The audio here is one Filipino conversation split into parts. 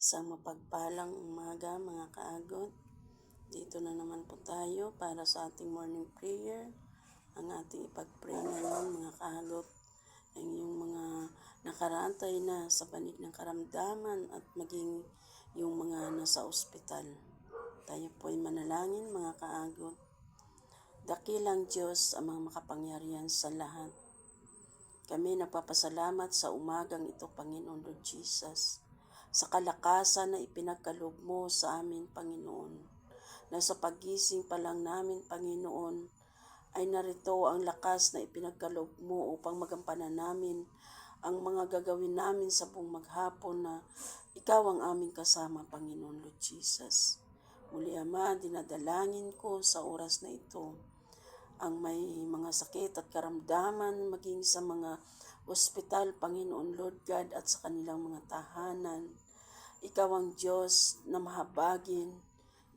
Isang mapagpalang umaga mga kaagot. Dito na naman po tayo para sa ating morning prayer. Ang ating ipag-pray ngayon mga kaagot ay yung mga nakarantay na sa banig ng karamdaman at maging yung mga nasa ospital. Tayo po ay manalangin mga kaagot. Dakilang Diyos ang mga makapangyarihan sa lahat. Kami napapasalamat sa umagang ito, Panginoon Lord Jesus, sa kalakasan na ipinagkaloob mo sa amin, Panginoon, na sa pagising pa lang namin, Panginoon, ay narito ang lakas na ipinagkaloob mo upang magampanan namin ang mga gagawin namin sa buong maghapon na Ikaw ang aming kasama, Panginoon Lord Jesus. Muli, Ama, dinadalangin ko sa oras na ito ang may mga sakit at karamdaman maging sa mga ospital, Panginoon Lord God, at sa kanilang mga tahanan. Ikaw ang Diyos na mahabagin.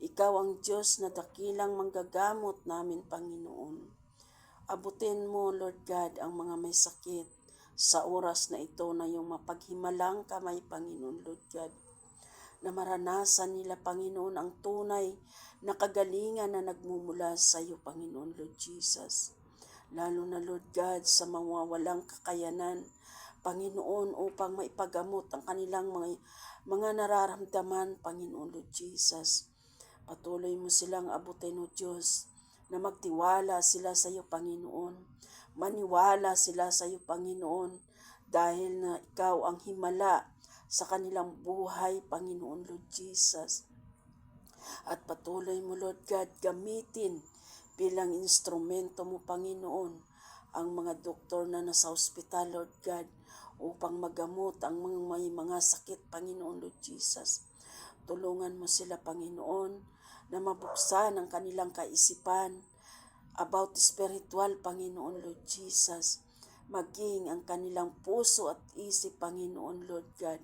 Ikaw ang Diyos na dakilang manggagamot namin, Panginoon. Abutin mo, Lord God, ang mga may sakit sa oras na ito na yung mapaghimalang kamay, Panginoon Lord God, na maranasan nila, Panginoon, ang tunay na kagalingan na nagmumula sa iyo, Panginoon Lord Jesus. Lalo na, Lord God, sa mga walang kakayanan, Panginoon, upang maipagamot ang kanilang mga nararamdaman, Panginoon Lord Jesus. Patuloy mo silang abutin, O Diyos, na magtiwala sila sa iyo, Panginoon. Maniwala sila sa iyo, Panginoon, dahil na ikaw ang himala sa kanilang buhay, Panginoon Lord Jesus. At patuloy mo, Lord God, gamitin bilang instrumento mo, Panginoon, ang mga doktor na nasa ospital, Lord God, upang magamot ang mga may mga sakit, Panginoon Lord Jesus. Tulungan mo sila, Panginoon, na mabuksan ang kanilang kaisipan about spiritual, Panginoon Lord Jesus. Maging ang kanilang puso at isip, Panginoon Lord God,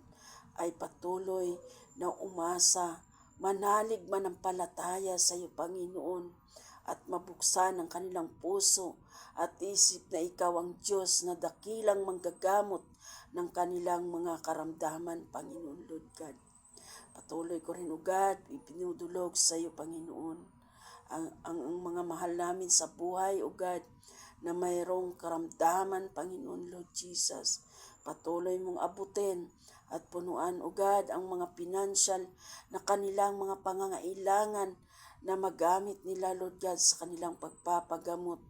ay patuloy na umasa, manalig manampalataya sa iyo, Panginoon, at mabuksan ang kanilang puso at isip na ikaw ang Diyos na dakilang manggagamot ng kanilang mga karamdaman, Panginoon Lord God. Patuloy ko rin, O God, ipinudulog sa iyo, Panginoon, ang mga mahal namin sa buhay, O God, na mayroong karamdaman, Panginoon Lord Jesus. Patuloy mong abutin at punuan, O God, ang mga financial na kanilang mga pangangailangan na magamit nila, Lord God, sa kanilang pagpapagamot.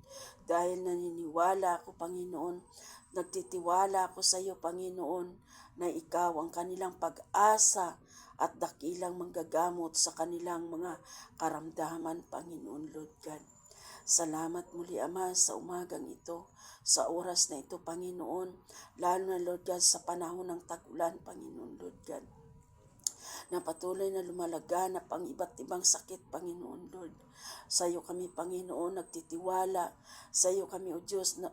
Dahil naniniwala ako, Panginoon, nagtitiwala ako sa iyo, Panginoon, na ikaw ang kanilang pag-asa at dakilang manggagamot sa kanilang mga karamdaman, Panginoon Lord God. Salamat muli, Ama, sa umagang ito, sa oras na ito, Panginoon, lalo na, Lord God, sa panahon ng tag-ulan, Panginoon Lord God, na patuloy na lumalaganap ang iba't ibang sakit, Panginoon Lord. Sa iyo kami, Panginoon, nagtitiwala. Sa iyo kami, O Diyos, na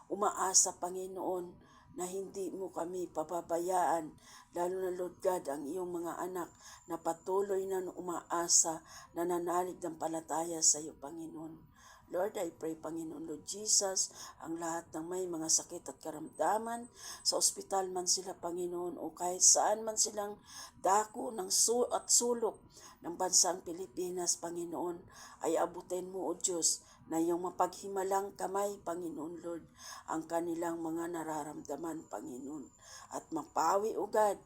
umaasa, Panginoon, na hindi mo kami pababayaan, lalo na, Lord God, ang iyong mga anak na patuloy na umaasa, nananalig ng palataya sa iyo, Panginoon. Lord, I pray, Panginoon Lord Jesus, ang lahat ng may mga sakit at karamdaman, sa ospital man sila, Panginoon, o kahit saan man silang dako ng at sulok ng bansang Pilipinas, Panginoon, ay abutin mo, O Diyos, na iyong mapaghimalang kamay, Panginoon Lord, ang kanilang mga nararamdaman, Panginoon, at mapawi, O God,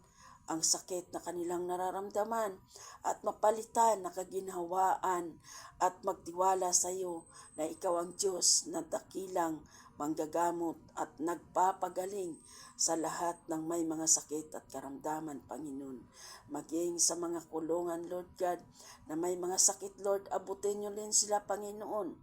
ang sakit na kanilang nararamdaman at mapalitan na kaginhawaan at magtiwala sa iyo na ikaw ang Diyos na dakilang manggagamot at nagpapagaling sa lahat ng may mga sakit at karamdaman, Panginoon. Maging sa mga kulungan, Lord God, na may mga sakit, Lord, abutin niyo rin sila, Panginoon,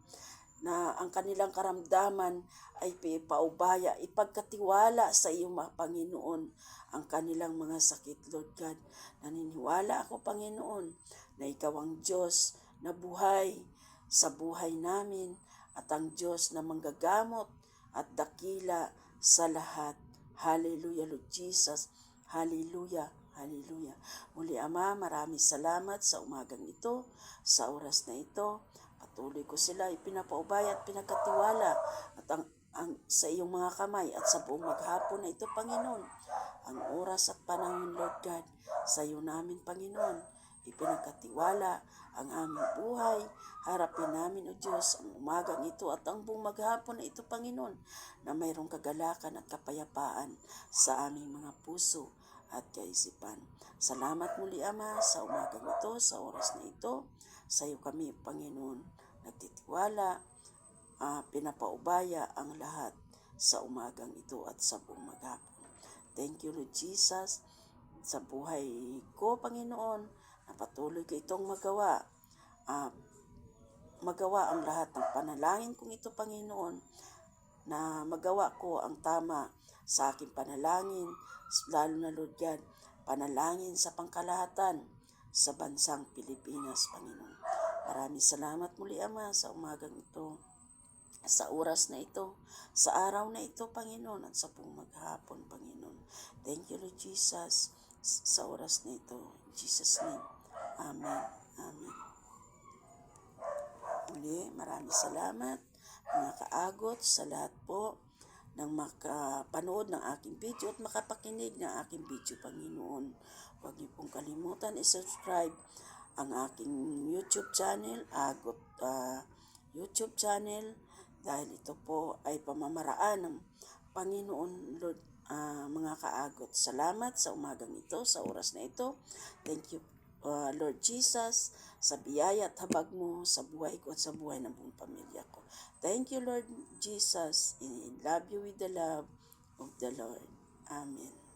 na ang kanilang karamdaman ay paubaya, ipagkatiwala sa iyo, Panginoon, ang kanilang mga sakit, Lord God. Naniniwala ako, Panginoon, na ikaw ang Diyos na buhay sa buhay namin at ang Diyos na manggagamot at dakila sa lahat. Hallelujah, Lord Jesus. Hallelujah. Hallelujah. Muli, Ama, maraming salamat sa umagang ito, sa oras na ito. Patuloy ko sila ipinapaubaya at pinagkatiwala at sa iyong mga kamay at sa buong maghapon na ito, Panginoon. Ang oras at panahon, Lord God, sa iyo namin, Panginoon, ipinagkatiwala ang aming buhay. Harapin namin, O Diyos, ang umagang ito at ang buong maghapon na ito, Panginoon, na mayroong kagalakan at kapayapaan sa aming mga puso at kaisipan. Salamat muli, Ama, sa umagang ito, sa oras na ito. Sa iyo kami, Panginoon, nagtitiwala, pinapaubaya ang lahat sa umagang ito at sa buong maghapon. Thank you, Lord Jesus, sa buhay ko, Panginoon, na patuloy ko itong magawa ang lahat ng panalangin kong ito, Panginoon, na magawa ko ang tama sa aking panalangin, lalo na, Lord God, panalangin sa pangkalahatan sa bansang Pilipinas, Panginoon. Maraming salamat muli, Ama, sa umagang ito, sa oras na ito, sa araw na ito, Panginoon, at sa buong maghapon, Panginoon. Thank you, Lord Jesus, sa oras na ito. In Jesus' name. Amen. Amen. Muli, maraming salamat, mga kaagot, sa lahat po ng makapanood ng aking video at makapakinig ng aking video, Panginoon. Huwag niyo pong kalimutan i-subscribe ang aking YouTube channel, YouTube channel, dahil ito po ay pamamaraan ng Panginoon, Lord, mga kaagot. Salamat sa umagang ito, sa oras na ito. Thank you, Lord Jesus, sa biyaya at habag mo sa buhay ko at sa buhay ng buong pamilya ko. Thank you, Lord Jesus. I love you with the love of the Lord. Amen.